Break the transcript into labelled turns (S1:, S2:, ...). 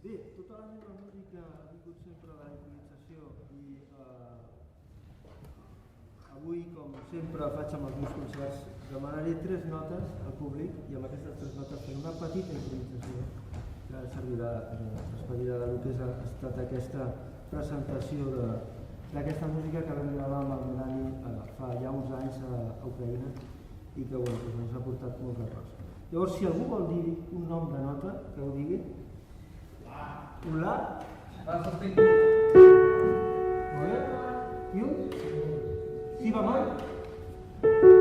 S1: Bé, tota la meva música ha vingut sempre de la improvisació i avui, com sempre faig amb els meus concerts, demanaré 3 notes al públic i amb aquestes 3 notes faré una petita improvisació que servirà de despedida del que ha estat aquesta presentació d'aquesta música que vam gravar amb el Melani fa ja uns anys a Ucraïna i que ens ha portat molts errors. Llavors, si algú vol dir un nom de nota, que ho digui. Un La?
S2: La sostingut.
S1: Molt bé. I un? Si bemol?